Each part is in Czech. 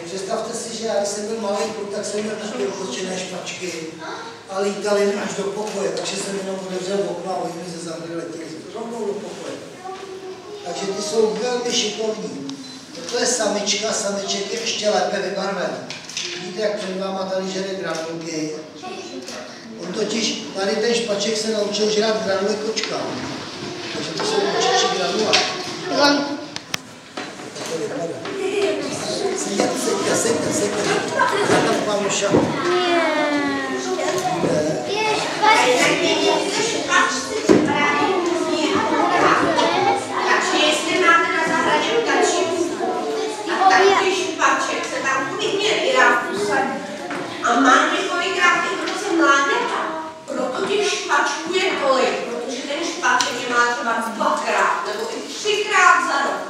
představte si, že já když jsem byl malý kluk, tak jsem měl takové otočené špačky a lítali mi až do pokoje, takže jsem jenom otevřel okno a oni mi ze záhry letěli rovnou do pokoje. Takže ty jsou velmi šikovní. To je samička, samiček je ještě lépe vybarven. Vidíte, jak před váma tady žere granulky. On totiž, tady ten špaček se naučil žrát granuly kočka. Takže to jsou kočičí granula. Tak to vypadá. Sejte. Já tam mám šahu. Takže jestli máte na zahradě ptačí a takový špaček se tam klidně vyrá a má několikrát i protože mláďata. Proto těch špačků je tolik, protože ten špaček je má třeba 2krát nebo i 3krát za rok.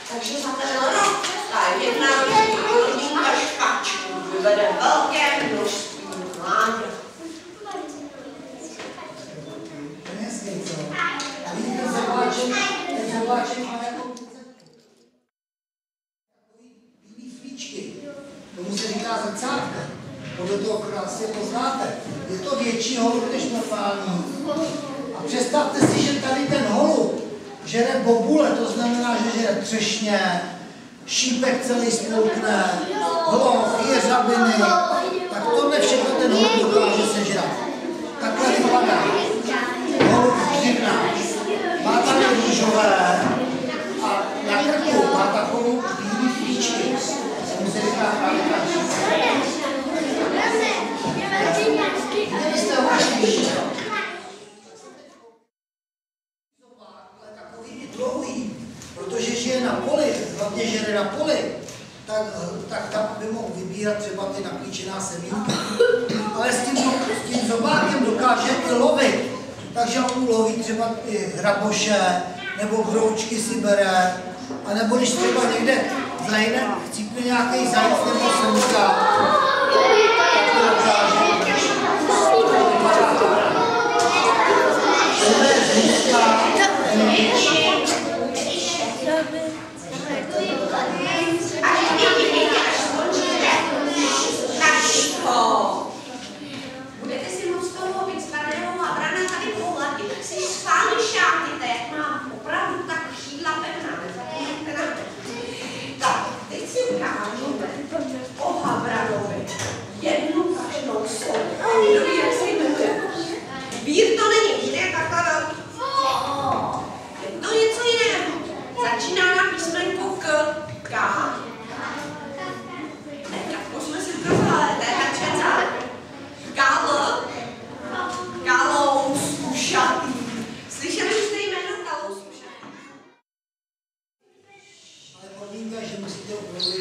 Takže za ten rok ta jedna rodinka špačků vyvede velké množství mláďat. A vidíte, ten zabáček má jako bílý flíčky. Tomu se říká zrcátka. Podle toho krásně poznáte. Je to větší holub než normální. A představte si, že tady ten holub žere bobule, to znamená, že žere třešně, šípek celý spolkne, hloch, jeřabiny. Tak tohle všechno ten holub dokáže sežrat. Takhle vypadá. Holub živná. Má tady růžové a na krku má takovou bílý flíčky. Tomu se říká králíka. Měli jste ho vaši ale takový i dlouhý, protože žije na poli, hlavně žere na poli, tak tam by mohl vybírat třeba ty naklíčená semínka. Ale s tím zobákem dokáže i lovit. Takže on uloví třeba i hraboše, nebo broučky si bere, anebo když třeba někde zajde, chcípne nějaký zajec nebo semka, tak to dokáže. Tohle je zlízka, budete si moc toho vycpaného havrana tady pohladit, tak si schválně šáhněte, jak mám opravdu tak křídla pevná, nezapomeňte na to. Tak, teď si ukážeme o havranovi jednu každou slovo. Kdo ví, jak se jmenuje? Vír to není, vír je takhle velký. Je to něco jiného. Začíná na písmenku K. To jsme si ukázali, to je tak čecá. Kalous ušatý. Slyšeli jste jméno kalous ušatý? ale podmínka je, že musíte opravdu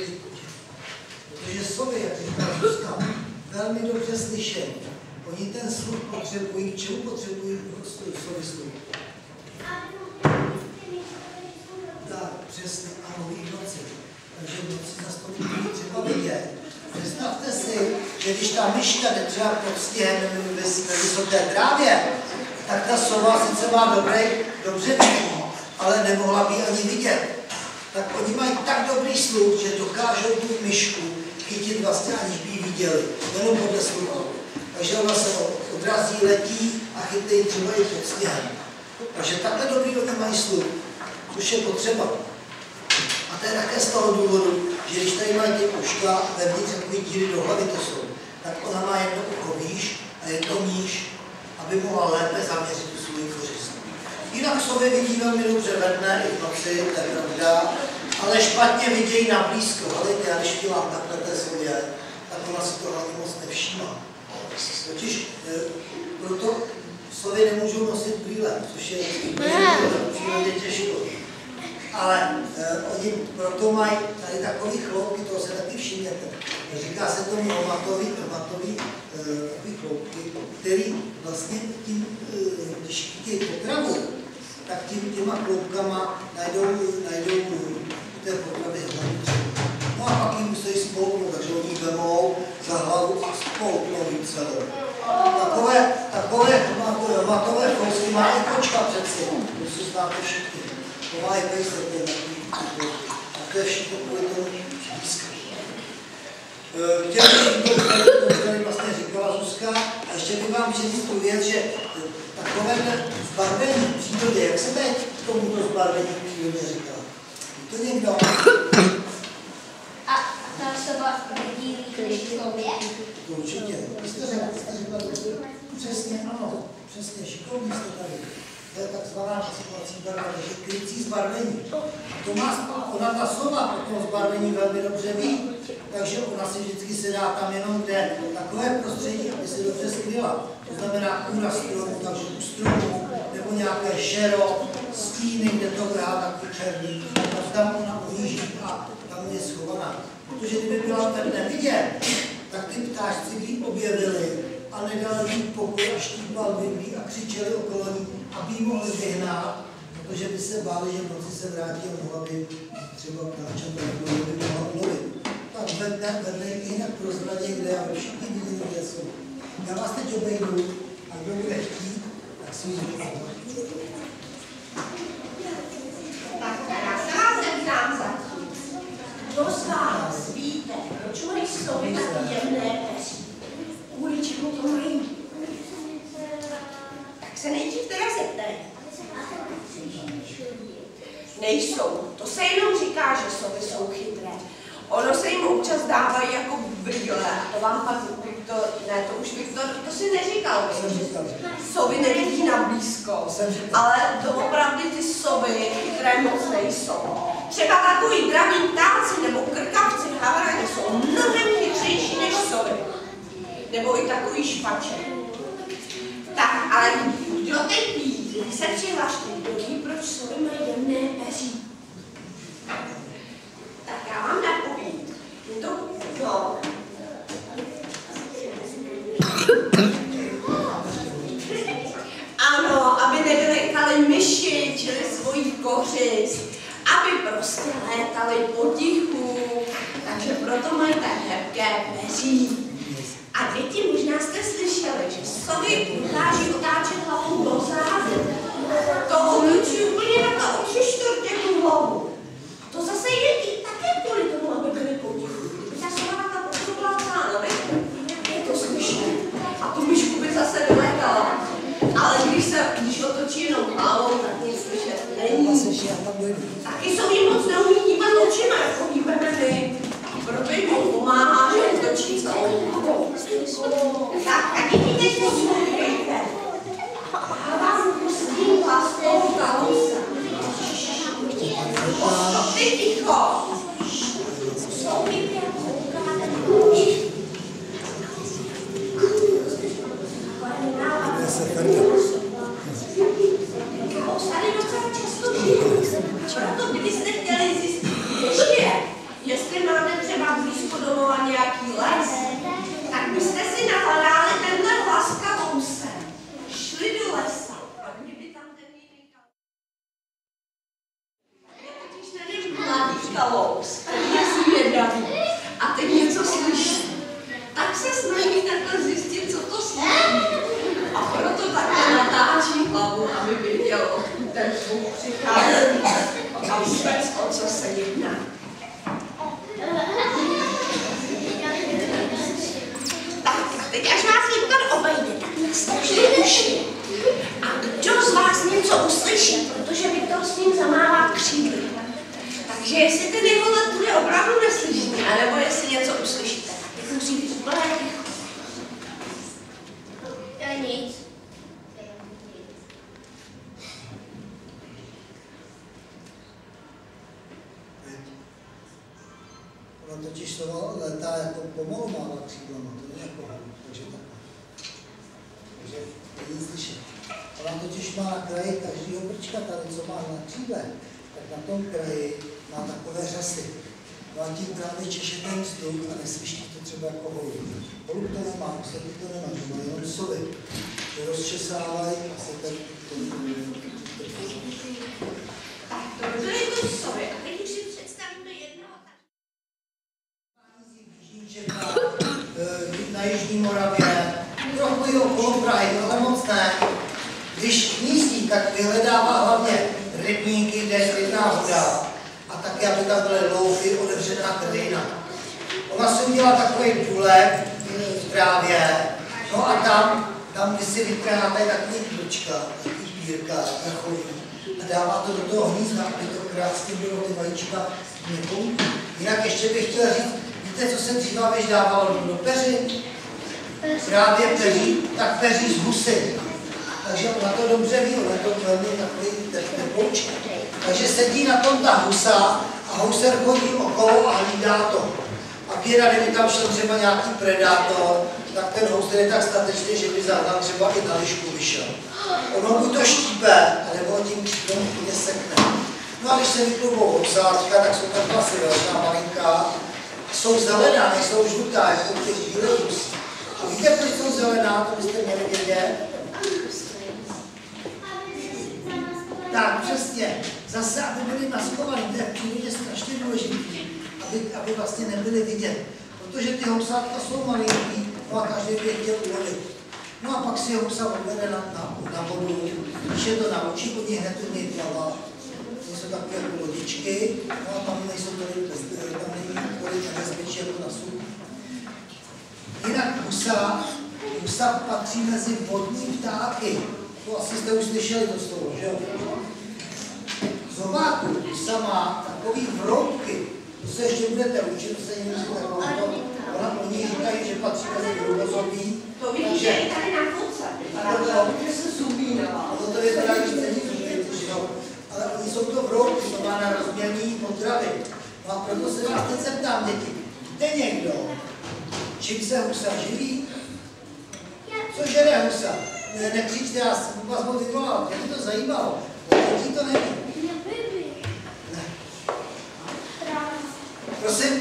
protože sovy, jak říká Zuzka, velmi dobře slyšet. Oni ten sluch potřebují, k čemu potřebují sovy sluch? Tak, přesně, ano, v noci. Takže v noci zase to není třeba vidět. Představte si, že když ta myška jde třeba pod stěhem ve vysoké trávě, tak ta sova sice má dobře vidí, ale nemohla by ani vidět. Tak oni mají tak dobrý sluch, že dokážou tu myšku chytit vlastně, aniž by ji viděli, jenom podle sluchu. Takže ona se odrazí, letí a chytne ji třeba i pod sněhem. Takže takhle dobrý oni mají sluch, což je potřeba. A to je také z toho důvodu, že když tady mají ty uška vevnitř takový díry do hlavy to jsou, tak ona má jedno ucho výš a jedno níž, aby mohla lépe zaměřit tu svou kořist. Jinak sovy vidí velmi dobře ve dne i v noci, to je pravda, ale špatně vidějí na blízko. Ale já když dělám takhle té sově, tak ona si to hlavně moc nevšímá. Totiž proto sovy nemůžou nosit brýle, což je přírodě těžko. Ale oni proto mají tady takový chloupky, toho se taky všimněte. Říká se tomu hromatový chloupky, který vlastně tím, když chtějí potravu, tak těma chloupkama najdou té potravy hlavu. No a pak ji musí spolknout, takže oni vemou za hlavu a spolknou ji celou. Takové hromatové chloupky má i kočka přeci, to si znáte všichni. To má i pejsek, a to je všechno kvůli tomu blízko. ještě bych vám přečetl tu věc, že takové zbarvení v přírodě, jak se teď tomuto zbarvení v přírodě říká? Je to někdo? A ta osoba vidí šikovně? To určitě. Vy jste řekla, přesně, ano, přesně, šikovní jste tady. To je takzvaná situací barva, takže krycí zbarvení. To má, ona ta slova o tom zbarvení velmi dobře ví, takže ona si vždycky se dá tam jenom, kde takové prostředí, aby se dobře skryla. To znamená kůra stromu, takže u stromu, nebo nějaké šero, stíny, kde to vrá takový černý, a tam ona ujíždí a tam je schovaná. Protože kdyby byla ten nevidět, tak ty ptáčci by objevili a nedali jí pokoj a štípal by a křičeli okolo ní, aby jí mohli vyhnat, protože by se báli, že v noci se vrátí a mohla by třeba ptáčata nebo by mohla ulovit. Tak vedle jinak prozradě, kde já všichni vidím, kde jsou. Já vás teď obejdu a kdo bude chtít, tak si ji Tak já se vás zeptám zatím. Kdo z vás víte, proč mají sovy tak jemné peří? Kvůli čemu to mají? Tak se nejdřív teda zeptejte. Nejsou. To se jenom říká, že sovy jsou chytré. Ono se jim občas dávají jako brýle. To vám pak Viktor, ne, to už Viktor, to si neříkal, že sovy nevidí na blízko. Ale doopravdy ty sovy chytré moc nejsou. Třeba takový draví ptáci nebo krkavci havrani jsou mnohem chytřejší než sovy. Nebo i takový špače. Tak, ale kdo teď ví, vy se přihlašte, kdo ví, proč sovy mají jemné peří. Tak já vám napovím. Je to no. Ano, aby nevylekali myši, čili svoji kořist, aby prostě létali potichu, takže proto mají tak hebké peří. A děti, možná jste slyšeli, že sovy dokáží otáčet hlavu do zádu. To otočí úplně na to oči čtvrtěku hlavu. To zase jedí také kvůli tomu, aby byli potichu. Kdyby ta sova ta potom byla celá, je to slyšet. A tu myšku by zase dolétala. Ale když otočí jenom hlavou, tak nic slyšet není. Taky jsou jim moc neumí dívat očima, jako díváme my. Proto jim pomáhá, že otočí celou hlavou. Tak, a děti teď poslouchejte. Já vám pustím vás toho Kalousa. Ty ticho. Kalos tady docela často žije. Proto kdybyste chtěli zjistit, kde žije, jestli máte třeba blízko domova nějaký les, tak byste si nahledali tenhle hlas Kalouse. Šli do lesa. A kdyby tam ten jiný Kalous. Je totiž tady mladý Kalous, který je zvědavý a teď něco slyší. Tak se snaží takhle zjistit, co to slyší. A proto takhle natáčí hlavu, aby věděl, odkud ten zvuk přichází a vůbec o co se jedná. Tak, teď až vás Viktor obejde, tak nastavte uši. A kdo z vás něco uslyší, protože Viktor s ním zamává křídly. Takže jestli ten jeho let bude opravdu neslyšný, anebo jestli něco uslyšíte, tak musí být úplně ticho. To je nic. Ona totiž to letá jako pomalu mála křídlama, to není jako holub, takže takhle. Takže to není slyšet. Ona totiž má na kraji každýho brčka tady, co má na křídle, tak na tom kraji má takové řasy. No a tím právě češe ten vzduch a neslyší to třeba jako holub. Holub to nemá, ostatní to nemá, to má jenom sovy, že rozčesávají a se tak Tak to byly to sovy. A teď už si představíme jednoho na Jižní Moravě, trochu i okolo Prahy, ale moc ne. Když hnízdí, tak vyhledává hlavně rybníky, kde je klidná voda a taky, aby tam byly louky, otevřená krajina. Ona si udělala takový důlek v trávě, no a tam tam, kde si vytrhá tady takový klíčka, takový pírka, vrcholí, a dává to do toho hnízda, aby to krásně bylo ty vajíčka měkkou. Jinak ještě bych chtěl říct, víte, co se dříve věž dávalo do peřin? Právě peří, tak peří z husy. Takže ona to dobře ví, ona je to velmi takový teplouček. Takže sedí na tom ta husa a houser chodí okolo a hlídá to. A pěra, kdyby tam šel třeba nějaký predátor, tak ten houser je tak statečný, že by zahnal třeba i na lišku vyšel. Ono buď to štípe, nebo tím křídlem úplně sekne. No a když se vyklubou housáčka, tak jsou tam klasy velká, malinká. Jsou zelená, nejsou žlutá, jako těch bílých husí. A víte, proč jsou zelená, to byste měli vědět? Tak, přesně. Zase, aby byly maskovaný, to je v přírodě strašně důležitý, aby vlastně nebyly vidět. Protože ty housátka jsou malinký, no a každý by je chtěl ulovit. No a pak si housa odvede na vodu, když je to na oči, pod ní hned u něj plavá. Jsou takové jako lodičky, no a tam nejsou tolik nebezpečí jako na suchu. Jinak husa patří mezi vodní ptáky. To asi jste už slyšeli to slovo, že jo? Zobáku husa má takový vroubky. To se ještě budete učit, to se jim oni říkají, že patří mezi hrubozobí. To vidíš, že je tady na fotce. To se zubí, to je teda více nic, ale oni jsou to vroubky, to má na rozměrný potravy. No a proto se vás teď zeptám, děti. Víte někdo, čím se husa živí? Co žere husa? Nekřičte, já jsem vás mohl vyvolat, mě to zajímalo. Děti to neví. Ne. Prosím?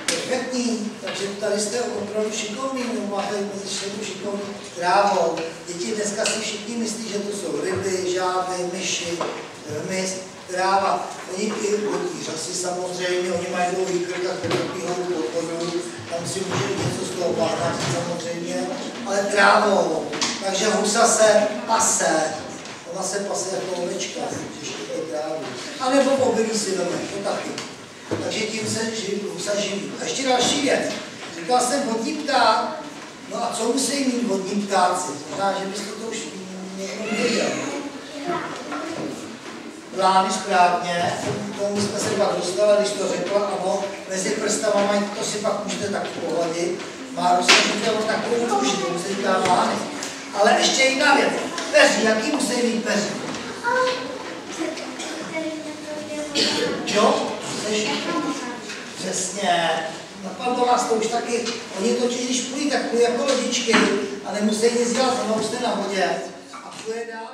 Perfektní, takže tady jste opravdu šikovný, nebo máte mezi šikovný trávou. Děti dneska si všichni myslí, že to jsou ryby, žáby, myši, hmyz, tráva. Oni i vodní řasy samozřejmě, oni mají dlouhý krk a takovýho podporu, tam si může něco z toho pátrat samozřejmě, ale trávou. Takže husa se pase, ona se pase jako ovečka, že štěte trávu. A nebo obilí si veme, to taky. Takže tím se husa živí. A ještě další věc. Říkal jsem vodní pták, no a co musí mít vodní ptáci? Znamená, že byste to už někdo věděl. Plány správně, tomu jsme se pak dostali, když to řekla, ano, mezi prstama mají, to si pak můžete tak pohladit, má rozsažitelnou takovou kůži, tomu se říká plány. Ale ještě jedna věc. Peří, jaký musí mít peří? Jo? Přesně. Napadlo vás to už taky. Oni totiž, když půjdí, tak půjdí jako lodičky a nemusí nic dělat, jenom jste na vodě a půjde dál.